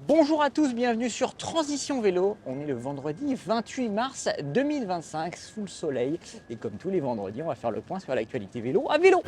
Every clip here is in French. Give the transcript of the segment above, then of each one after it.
Bonjour à tous, bienvenue sur Transition Vélo. On est le vendredi 28 mars 2025 sous le soleil. Et comme tous les vendredis, on va faire le point sur l'actualité vélo à vélo.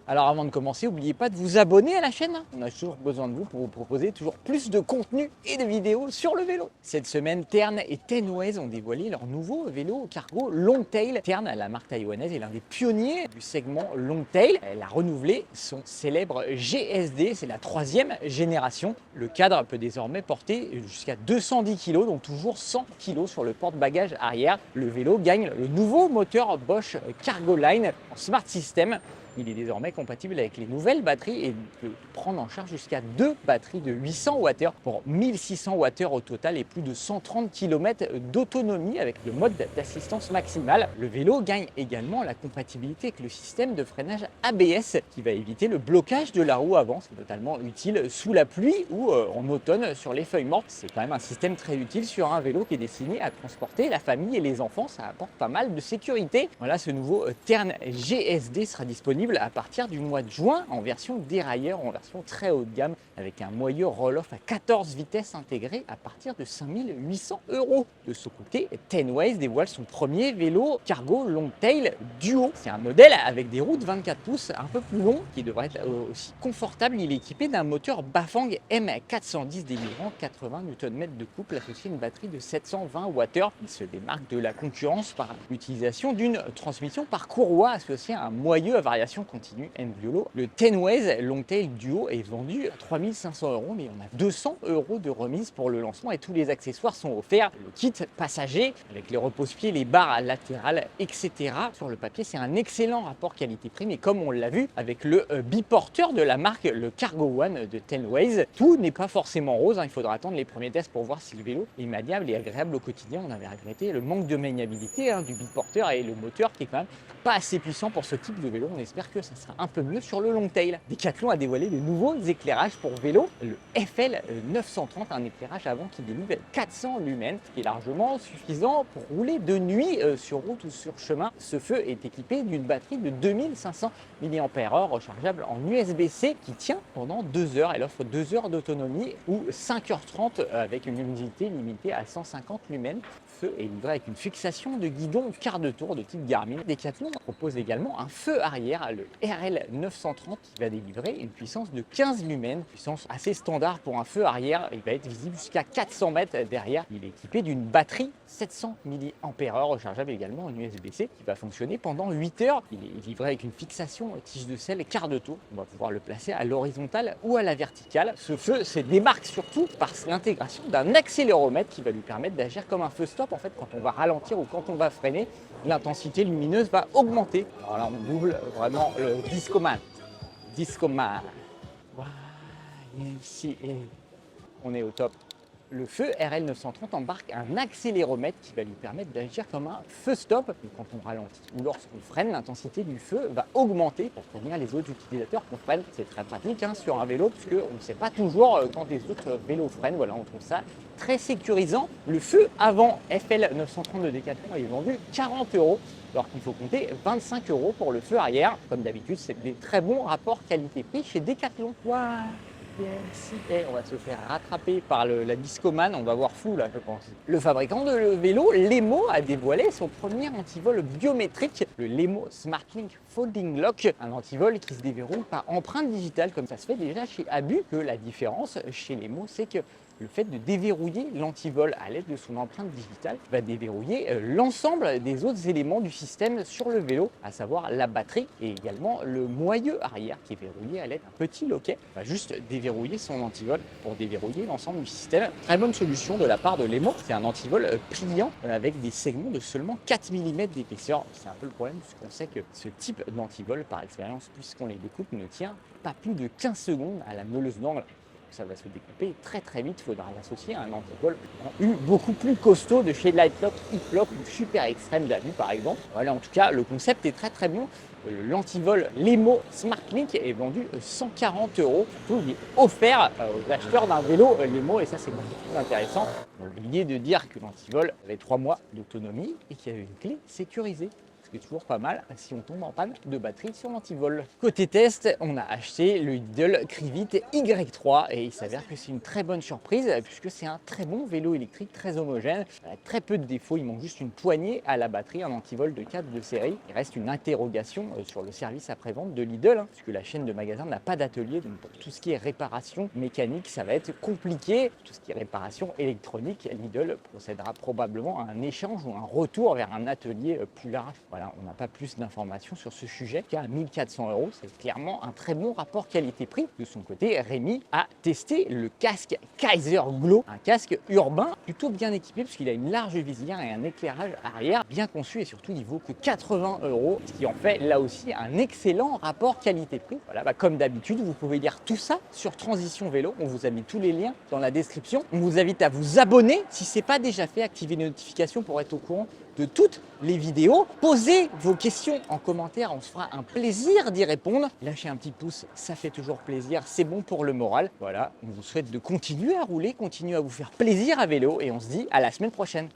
Alors avant de commencer, n'oubliez pas de vous abonner à la chaîne. On a toujours besoin de vous pour vous proposer toujours plus de contenu et de vidéos sur le vélo. Cette semaine, Tern et Tenways ont dévoilé leur nouveau vélo cargo Longtail. Tern, la marque taïwanaise, est l'un des pionniers du segment Longtail. Elle a renouvelé son célèbre GSD, c'est la 3e génération. Le cadre peut désormais porter jusqu'à 210 kg, donc toujours 100 kg sur le porte-bagages arrière. Le vélo gagne le nouveau moteur Bosch Cargoline en Smart System. Il est désormais compatible avec les nouvelles batteries et peut prendre en charge jusqu'à 2 batteries de 800 Wh pour 1600 Wh au total et plus de 130 km d'autonomie avec le mode d'assistance maximale. Le vélo gagne également la compatibilité avec le système de freinage ABS qui va éviter le blocage de la roue avant. C'est totalement utile sous la pluie ou en automne sur les feuilles mortes. C'est quand même un système très utile sur un vélo qui est destiné à transporter la famille et les enfants. Ça apporte pas mal de sécurité. Voilà, ce nouveau Tern GSD sera disponible à partir du mois de juin en version dérailleur, en version très haut de gamme avec un moyeu roll-off à 14 vitesses intégré à partir de 5 800 €. De son côté, Tenways dévoile son premier vélo cargo Longtail Duo. C'est un modèle avec des roues de 24 pouces un peu plus long qui devrait être aussi confortable. Il est équipé d'un moteur Bafang M410 délivrant 80 Nm de couple associé à une batterie de 720 Wh. Il se démarque de la concurrence par l'utilisation d'une transmission par courroie associée à un moyeu à variation continue Enviolo. Le Tenways Longtail Duo est vendu à 3 500 €, mais on a 200 € de remise pour le lancement et tous les accessoires sont offerts. Le kit passager avec les repose-pieds, les barres latérales, etc. Sur le papier, c'est un excellent rapport qualité-prix, mais comme on l'a vu avec le biporteur de la marque, le Cargo One de Tenways, tout n'est pas forcément rose. Il faudra attendre les premiers tests pour voir si le vélo est maniable et agréable au quotidien. On avait regretté le manque de maniabilité du biporteur et le moteur qui est quand même pas assez puissant pour ce type de vélo. On espère que ça sera un peu mieux sur le Longtail. Decathlon a dévoilé de nouveaux éclairages pour vélo, le FL 930, un éclairage avant qui délivre 400 lumens, qui est largement suffisant pour rouler de nuit sur route ou sur chemin. Ce feu est équipé d'une batterie de 2500 mAh rechargeable en USB-C qui tient pendant 2 heures. Elle offre 2 heures d'autonomie ou 5h30 avec une luminosité limitée à 150 lumens. Le feu est livré avec une fixation de guidon quart de tour de type Garmin. Decathlon propose également un feu arrière, le RL 930, qui va délivrer une puissance de 15 lumens, puissance assez standard pour un feu arrière. Il va être visible jusqu'à 400 mètres derrière. Il est équipé d'une batterie 700 mAh rechargeable également en USB-C qui va fonctionner pendant 8 heures. Il est livré avec une fixation tige de sel quart de tour. On va pouvoir le placer à l'horizontale ou à la verticale. Ce feu se démarque surtout par l'intégration d'un accéléromètre qui va lui permettre d'agir comme un feu stop. En fait, quand on va ralentir ou quand on va freiner, l'intensité lumineuse va augmenter. Alors là, on double vraiment le Discoman. Discoman. On est au top. Le feu RL 930 embarque un accéléromètre qui va lui permettre d'agir comme un feu stop. Et quand on ralentit ou lorsqu'on freine, l'intensité du feu va augmenter pour prévenir les autres utilisateurs qu'on freine. C'est très pratique sur un vélo puisqu'on ne sait pas toujours quand les autres vélos freinent. Voilà, on trouve ça très sécurisant. Le feu avant FL 930 de Decathlon est vendu 40 €. Alors qu'il faut compter 25 € pour le feu arrière. Comme d'habitude, c'est des très bons rapports qualité-prix chez Decathlon. Et on va se faire rattraper par la Discoman, on va voir flou là je pense. Le fabricant de vélo, Lemo, a dévoilé son premier antivol biométrique, le Lemo SmartLink Folding Lock, un antivol qui se déverrouille par empreinte digitale comme ça se fait déjà chez Abu. Que la différence chez Lemo, c'est que le fait de déverrouiller l'antivol à l'aide de son empreinte digitale va déverrouiller l'ensemble des autres éléments du système sur le vélo, à savoir la batterie et également le moyeu arrière qui est verrouillé à l'aide d'un petit loquet. On va juste déverrouiller son antivol pour déverrouiller l'ensemble du système. Très bonne solution de la part de Lemo. C'est un antivol pliant avec des segments de seulement 4 mm d'épaisseur. C'est un peu le problème puisqu'on sait que ce type d'antivol, par expérience, puisqu'on les découpe, ne tient pas plus de 15 secondes à la meuleuse d'angle. ça va se découper très vite. Il faudra l'associer à un antivol beaucoup plus costaud de chez Lightlock, Hiplock ou Super Extreme d'avis par exemple. Voilà, en tout cas, le concept est très bon. L'antivol Lemo SmartLink est vendu 140 €. Surtout, il est offert aux acheteurs d'un vélo Lemo et ça, c'est beaucoup plus intéressant. Oubliez de dire que l'antivol avait 3 mois d'autonomie et qu'il y avait une clé sécurisée. Ce qui est toujours pas mal si on tombe en panne de batterie sur l'antivol. Côté test, on a acheté le Lidl Krivit Y3 et il s'avère que c'est une très bonne surprise puisque c'est un très bon vélo électrique, très homogène, très peu de défauts, il manque juste une poignée à la batterie, un antivol de 4 de série. Il reste une interrogation sur le service après-vente de Lidl puisque la chaîne de magasins n'a pas d'atelier, donc pour tout ce qui est réparation mécanique, ça va être compliqué. Tout ce qui est réparation électronique, Lidl procédera probablement à un échange ou un retour vers un atelier plus large. Voilà, on n'a pas plus d'informations sur ce sujet qu'à 1 400 €. C'est clairement un très bon rapport qualité-prix. De son côté, Rémi a testé le casque Kaiser Glow, un casque urbain plutôt bien équipé puisqu'il a une large visière et un éclairage arrière bien conçu et surtout il vaut que 80 €, ce qui en fait là aussi un excellent rapport qualité-prix. Voilà, comme d'habitude, vous pouvez lire tout ça sur Transition Vélo. On vous a mis tous les liens dans la description. On vous invite à vous abonner si ce n'est pas déjà fait, activer les notifications pour être au courant de toutes les vidéos. Posez vos questions en commentaire, on se fera un plaisir d'y répondre. Lâchez un petit pouce, ça fait toujours plaisir, c'est bon pour le moral. Voilà, on vous souhaite de continuer à rouler, continuer à vous faire plaisir à vélo et on se dit à la semaine prochaine.